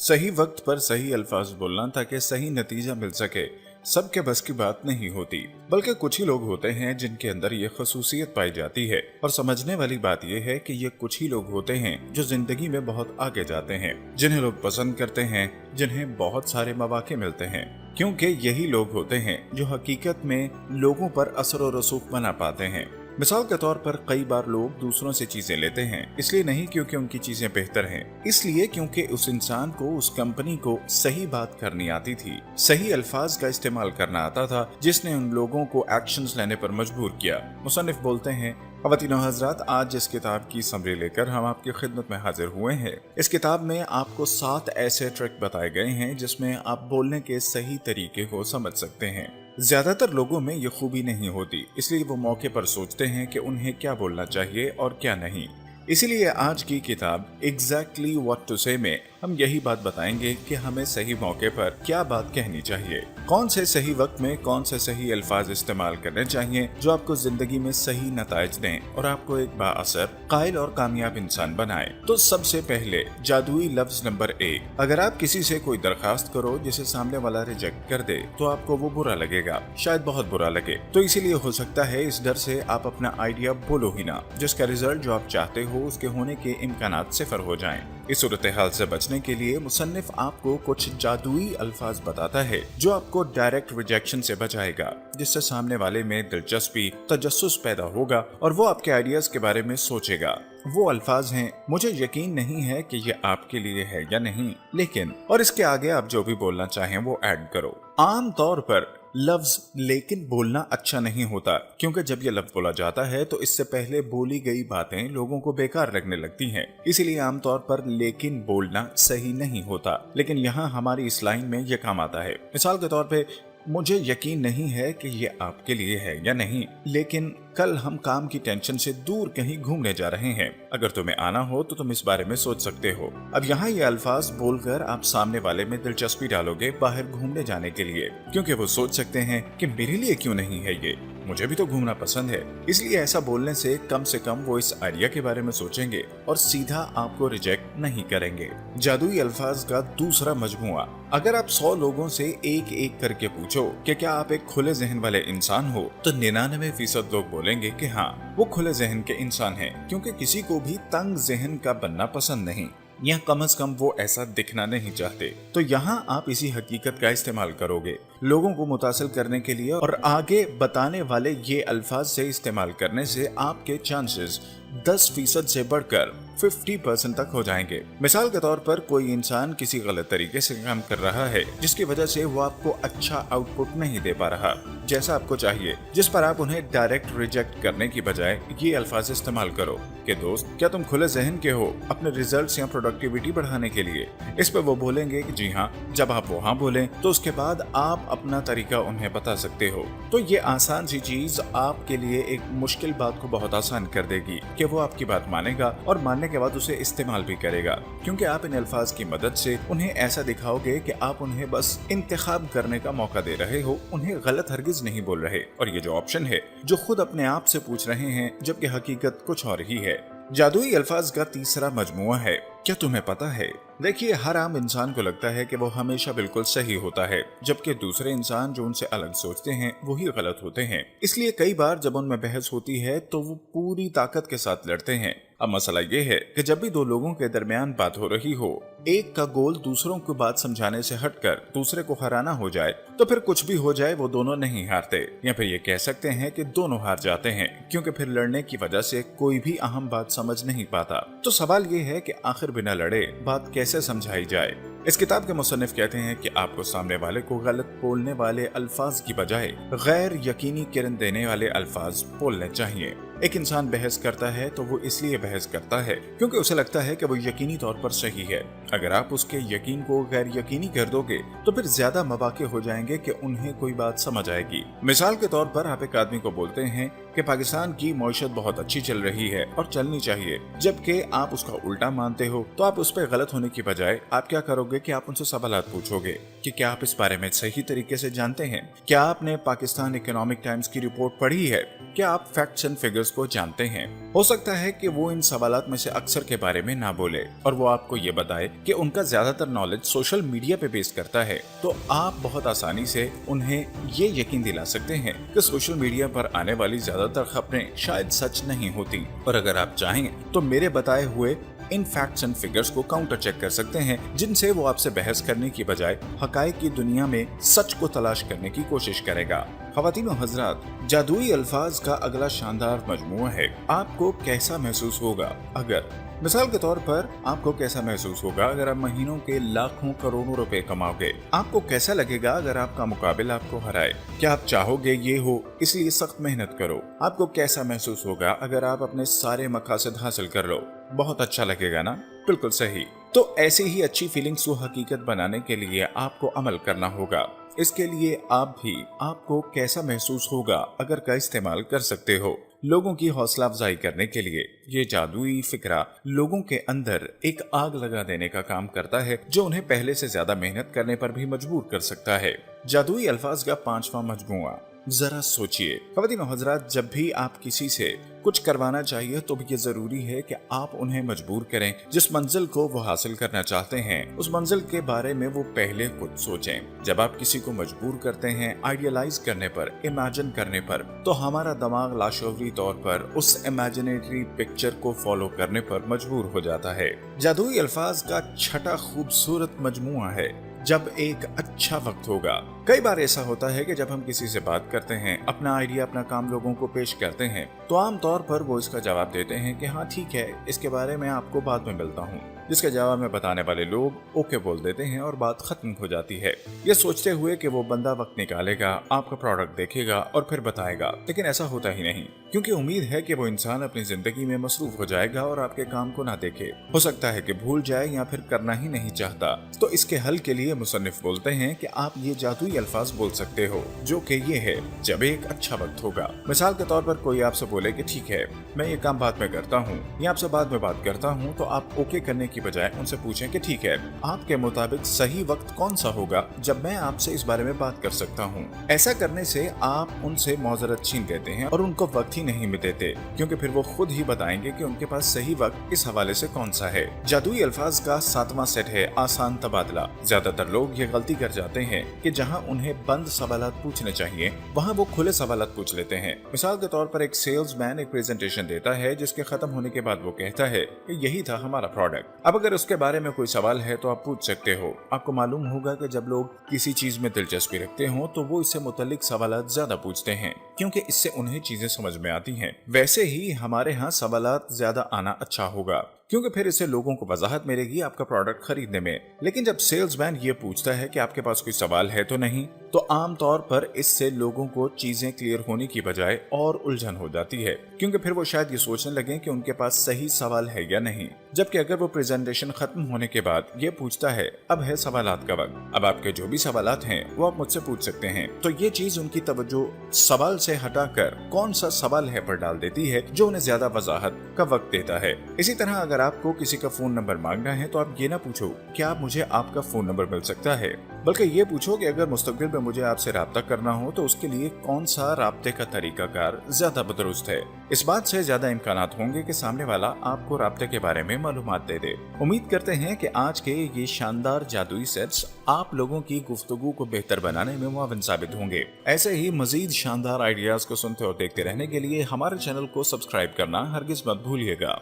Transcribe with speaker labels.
Speaker 1: सही वक्त पर सही अल्फाज बोलना ताकि सही नतीजा मिल सके सबके बस की बात नहीं होती, बल्कि कुछ ही लोग होते हैं जिनके अंदर ये खसूसियत पाई जाती है। और समझने वाली बात ये है कि ये कुछ ही लोग होते हैं जो जिंदगी में बहुत आगे जाते हैं, जिन्हें लोग पसंद करते हैं, जिन्हें बहुत सारे मौके मिलते हैं, क्योंकि यही लोग होते हैं जो हकीकत में लोगों पर असर और रसूख बना पाते हैं। मिसाल के तौर पर कई बार लोग दूसरों से चीजें लेते हैं, इसलिए नहीं क्योंकि उनकी चीजें बेहतर हैं, इसलिए क्योंकि उस इंसान को, उस कंपनी को सही बात करनी आती थी, सही अल्फाज का इस्तेमाल करना आता था, जिसने उन लोगों को एक्शंस लेने पर मजबूर किया। मुसन्निफ बोलते हैं, ख़वातीन व हज़रात, आज जिस किताब की समरी लेकर हम आपकी खिदमत में हाजिर हुए हैं, इस किताब में आपको 7 ऐसे ट्रिक बताए गए हैं जिसमें आप बोलने के सही तरीके को समझ सकते हैं। ज्यादातर लोगों में ये खूबी नहीं होती, इसलिए वो मौके पर सोचते हैं कि उन्हें क्या बोलना चाहिए और क्या नहीं। इसीलिए आज की किताब एग्जैक्टली व्हाट टू से में हम यही बात बताएंगे कि हमें सही मौके पर क्या बात कहनी चाहिए, कौन से सही वक्त में कौन से सही अल्फाज इस्तेमाल करने चाहिए जो आपको जिंदगी में सही नताइज दें और आपको एक बाअसर, कायल और कामयाब इंसान बनाए। तो सबसे पहले जादुई लफ्ज नंबर 1। अगर आप किसी से कोई दरखास्त करो जिसे सामने वाला रिजेक्ट कर दे तो आपको वो बुरा लगेगा, शायद बहुत बुरा लगे। तो इसीलिए हो सकता है इस डर से आप अपना आइडिया बोलो ही ना, जिसका रिजल्ट जो आप चाहते हो उसके होने के इम्कानात सिफर हो जाएं। इस सूरत हाल से बचने के लिए मुसन्निफ आपको कुछ जादुई अल्फाज बताता है जो आपको डायरेक्ट रिजेक्शन से बचाएगा, जिससे सामने वाले में दिलचस्पी, तजस्सुस पैदा होगा और वो आपके आइडियाज के बारे में सोचेगा। वो अल्फाज हैं, मुझे यकीन नहीं है कि ये आपके लिए है या नहीं, लेकिन, और इसके आगे आप जो भी बोलना चाहें वो ऐड करो। आम तौर पर लफ्ज लेकिन बोलना अच्छा नहीं होता, क्योंकि जब ये लफ्ज बोला जाता है तो इससे पहले बोली गई बातें लोगों को बेकार लगने लगती हैं। इसीलिए आमतौर पर लेकिन बोलना सही नहीं होता, लेकिन यहाँ हमारी इस लाइन में ये काम आता है। मिसाल के तौर पे, मुझे यकीन नहीं है कि ये आपके लिए है या नहीं, लेकिन कल हम काम की टेंशन से दूर कहीं घूमने जा रहे हैं, अगर तुम्हें आना हो तो तुम इस बारे में सोच सकते हो। अब यहाँ ये अल्फाज बोलकर आप सामने वाले में दिलचस्पी डालोगे बाहर घूमने जाने के लिए, क्योंकि वो सोच सकते हैं कि मेरे लिए क्यों नहीं है ये, मुझे भी तो घूमना पसंद है। इसलिए ऐसा बोलने से कम वो इस आइडिया के बारे में सोचेंगे और सीधा आपको रिजेक्ट नहीं करेंगे। जादुई अल्फाज का दूसरा मजमुआ। अगर आप 100 लोगों से एक एक करके पूछो कि क्या आप एक खुले जहन वाले इंसान हो, तो 99% लोग बोलेंगे कि हाँ, वो खुले जहन के इंसान हैं, क्योंकि किसी को भी तंग जहन का बनना पसंद नहीं, या कम से कम वो ऐसा दिखना नहीं चाहते। तो यहाँ आप इसी हकीकत का इस्तेमाल करोगे लोगों को मुतासिल करने के लिए, और आगे बताने वाले ये अल्फाज से इस्तेमाल करने से आपके चांसेस 10% से बढ़कर 50% तक हो जाएंगे। मिसाल के तौर पर, कोई इंसान किसी गलत तरीके से काम कर रहा है जिसकी वजह से वो आपको अच्छा आउटपुट नहीं दे पा रहा जैसा आपको चाहिए, जिस पर आप उन्हें डायरेक्ट रिजेक्ट करने की बजाय ये अल्फाज इस्तेमाल करो कि दोस्त, क्या तुम खुले जहन के हो अपने रिजल्ट्स या प्रोडक्टिविटी बढ़ाने के लिए? इस पर वो बोलेंगे कि जी हाँ। जब आप वो हाँ बोलें तो उसके बाद आप अपना तरीका उन्हें बता सकते हो। तो ये आसान सी चीज आपके लिए एक मुश्किल बात को बहुत आसान कर देगी कि वो आपकी बात मानेगा और मानने के बाद उसे इस्तेमाल भी करेगा, क्योंकि आप इन अल्फाज की मदद से उन्हें ऐसा दिखाओगे कि आप उन्हें बस इंतखाब करने का मौका दे रहे हो, उन्हें गलत हरगिज नहीं बोल रहे। और ये जो ऑप्शन है जो खुद अपने आप से पूछ रहे हैं, जबकि हकीकत कुछ और ही है। जादुई अल्फाज का तीसरा मजमुआ है, क्या तुम्हें पता है? देखिए, हर आम इंसान को लगता है कि वो हमेशा बिल्कुल सही होता है, जबकि दूसरे इंसान जो उनसे अलग सोचते हैं वही गलत होते हैं। इसलिए कई बार जब उनमें बहस होती है तो वो पूरी ताकत के साथ लड़ते हैं। अब मसला ये है कि जब भी 2 लोगों के दरमियान बात हो रही हो, एक का गोल दूसरों को बात समझाने से हटकर दूसरे को हराना हो जाए, तो फिर कुछ भी हो जाए वो दोनों नहीं हारते, या फिर ये कह सकते हैं कि दोनों हार जाते हैं, क्योंकि फिर लड़ने की वजह से कोई भी अहम बात समझ नहीं पाता। तो सवाल ये है कि आखिर बिना लड़े बात कैसे समझाई जाए? इस किताब के मुसन्निफ कहते हैं कि आपको सामने वाले को गलत बोलने वाले अल्फाज की बजाय गैर यकीनी किरण देने वाले अल्फाज बोलने चाहिए। एक इंसान बहस करता है तो वो इसलिए बहस करता है क्योंकि उसे लगता है कि वो यकीनी तौर पर सही है। अगर आप उसके यकीन को गैर यकीनी कर दोगे तो फिर ज्यादा मौके हो जाएंगे कि उन्हें कोई बात समझ आएगी। मिसाल के तौर पर, आप एक आदमी को बोलते हैं कि पाकिस्तान की मईशत बहुत अच्छी चल रही है और चलनी चाहिए, जबकि आप उसका उल्टा मानते हो। तो आप उस पर गलत होने की बजाय आप क्या करोगे कि आप उनसे सवालात पूछोगे कि क्या आप इस बारे में सही तरीके से जानते हैं? क्या आपने पाकिस्तान इकोनॉमिक टाइम्स की रिपोर्ट पढ़ी है? क्या आप फैक्ट्स एंड फिगर्स फिगर्स को जानते हैं। हो सकता है कि वो इन सवालात में से अक्सर के बारे में ना बोले और वो आपको ये बताए कि उनका ज्यादातर नॉलेज सोशल मीडिया पे बेस करता है, तो आप बहुत आसानी से उन्हें ये यकीन दिला सकते हैं कि सोशल मीडिया पर आने वाली ज्यादातर खबरें शायद सच नहीं होती। और अगर आप चाहें तो मेरे बताए हुए इन फैक्ट्स एंड फिगर्स को काउंटर चेक कर सकते हैं, जिनसे वो आपसे बहस करने की बजाय हकायक की दुनिया में सच को तलाश करने की कोशिश करेगा। ख़वातीन व हज़रात, जादुई अल्फाज का अगला शानदार मजमूआ है आपको कैसा महसूस होगा अगर, मिसाल के तौर पर आपको कैसा महसूस होगा अगर आप महीनों के लाखों करोड़ों रुपए कमाओगे। आपको कैसा लगेगा अगर आपका मुकाबिल आपको हराए। क्या आप चाहोगे ये हो, इसलिए सख्त मेहनत करो। आपको कैसा महसूस होगा अगर आप अपने सारे मकासद हासिल कर लो। बहुत अच्छा लगेगा ना? बिल्कुल सही। तो ऐसी ही अच्छी फीलिंग्स को हकीकत बनाने के लिए आपको अमल करना होगा। इसके लिए आप भी आपको कैसा महसूस होगा अगर का इस्तेमाल कर सकते हो। लोगों की हौसला अफजाई करने के लिए ये जादुई फिक्रा लोगों के अंदर एक आग लगा देने का काम करता है, जो उन्हें पहले से ज्यादा मेहनत करने पर भी मजबूर कर सकता है। जादुई अल्फाज का 5वां मजमूआ। जरा सोचिए ख़वातीन व हज़रात, जब भी आप किसी से कुछ करवाना चाहिए तो भी ये जरूरी है कि आप उन्हें मजबूर करें। जिस मंजिल को वो हासिल करना चाहते हैं उस मंजिल के बारे में वो पहले खुद सोचें। जब आप किसी को मजबूर करते हैं आइडियलाइज करने पर, इमेजिन करने पर, तो हमारा दिमाग लाशऊरी तौर पर उस इमेजिनेटरी पिक्चर को फॉलो करने पर मजबूर हो जाता है। जादुई अल्फाज का 6वां खूबसूरत मजमूआ है जब एक अच्छा वक्त होगा। कई बार ऐसा होता है कि जब हम किसी से बात करते हैं, अपना आइडिया, अपना काम लोगों को पेश करते हैं, तो आमतौर पर वो इसका जवाब देते हैं कि हाँ ठीक है, इसके बारे में आपको बाद में मिलता हूँ। जिसके जवाब में बताने वाले लोग ओके बोल देते हैं और बात खत्म हो जाती है, ये सोचते हुए कि वो बंदा वक्त निकालेगा, आपका प्रोडक्ट देखेगा और फिर बताएगा। लेकिन ऐसा होता ही नहीं, क्योंकि उम्मीद है कि वो इंसान अपनी जिंदगी में मसरूफ हो जाएगा और आपके काम को ना देखे। हो सकता है कि भूल जाए या फिर करना ही नहीं चाहता। तो इसके हल के लिए मुसन्निफ बोलते हैं कि आप ये जादुई अल्फाज बोल सकते हो, जो कि ये है जब एक अच्छा वक्त होगा। मिसाल के तौर पर कोई आपसे बोले कि ठीक है, मैं ये काम बाद में करता हूँ या आपसे बाद में बात करता हूँ, तो आप ओके करने की बजाय उनसे पूछें कि ठीक है, आपके मुताबिक सही वक्त कौन सा होगा जब मैं आपसे इस बारे में बात कर सकता हूँ। ऐसा करने से आप उनसे मौजरत छीन लेते हैं और उनको वक्त ही नहीं देते, क्योंकि फिर वो खुद ही बताएंगे कि उनके पास सही वक्त इस हवाले से कौन सा है। जादुई अल्फाज का 7वां सेट है आसान तबादला। ज्यादातर लोग ये गलती कर जाते हैं कि जहाँ उन्हें बंद सवालात पूछने चाहिए वहाँ वो खुले सवालात पूछ लेते हैं। मिसाल के तौर पर एक सेल्समैन एक प्रेजेंटेशन देता है, जिसके खत्म होने के बाद वो कहता है कि यही था हमारा प्रोडक्ट। अब अगर उसके बारे में कोई सवाल है तो आप पूछ सकते हो। आपको मालूम होगा कि जब लोग किसी चीज में दिलचस्पी रखते हो तो वो इससे मुतल्लिक सवालात ज्यादा पूछते हैं, क्योंकि इससे उन्हें चीजें समझ में आती हैं। वैसे ही हमारे यहाँ सवालात ज्यादा आना अच्छा होगा, क्योंकि फिर इससे लोगों को वजाहत मिलेगी आपका प्रोडक्ट खरीदने में। लेकिन जब सेल्समैन ये पूछता है कि आपके पास कोई सवाल है तो नहीं, तो आम तौर पर इससे लोगों को चीजें क्लियर होने की बजाय और उलझन हो जाती है, क्योंकि फिर वो शायद ये सोचने लगे कि उनके पास सही सवाल है या नहीं। जबकि अगर वो प्रेजेंटेशन खत्म होने के बाद ये पूछता है अब है सवालात का वक्त, अब आपके जो भी सवालात हैं वो आप मुझसे पूछ सकते हैं, तो ये चीज उनकी तवज्जो सवाल से हटाकर कौन सा सवाल है पर डाल देती है, जो उन्हें ज्यादा वजाहत का वक्त देता है। इसी तरह अगर आपको किसी का फोन नंबर मांगना है तो आप ये ना पूछो कि आप मुझे आपका फोन नंबर मिल सकता है, बल्कि ये पूछो कि अगर मुस्तकबिल में मुझे आपसे राब्ता करना हो तो उसके लिए कौन सा राब्ते का तरीकाकार ज्यादा दुरुस्त है। इस बात से ज्यादा इम्कानात होंगे कि सामने वाला आपको राब्ते के बारे में मालूमात दे दे। उम्मीद करते हैं कि आज के ये शानदार जादुई सेट्स आप लोगों की गुफ्तगू को बेहतर बनाने में मुआविन साबित होंगे। ऐसे ही मजीद शानदार आइडियाज को सुनते और देखते रहने के लिए हमारे चैनल को सब्सक्राइब करना हरगिज मत भूलिएगा।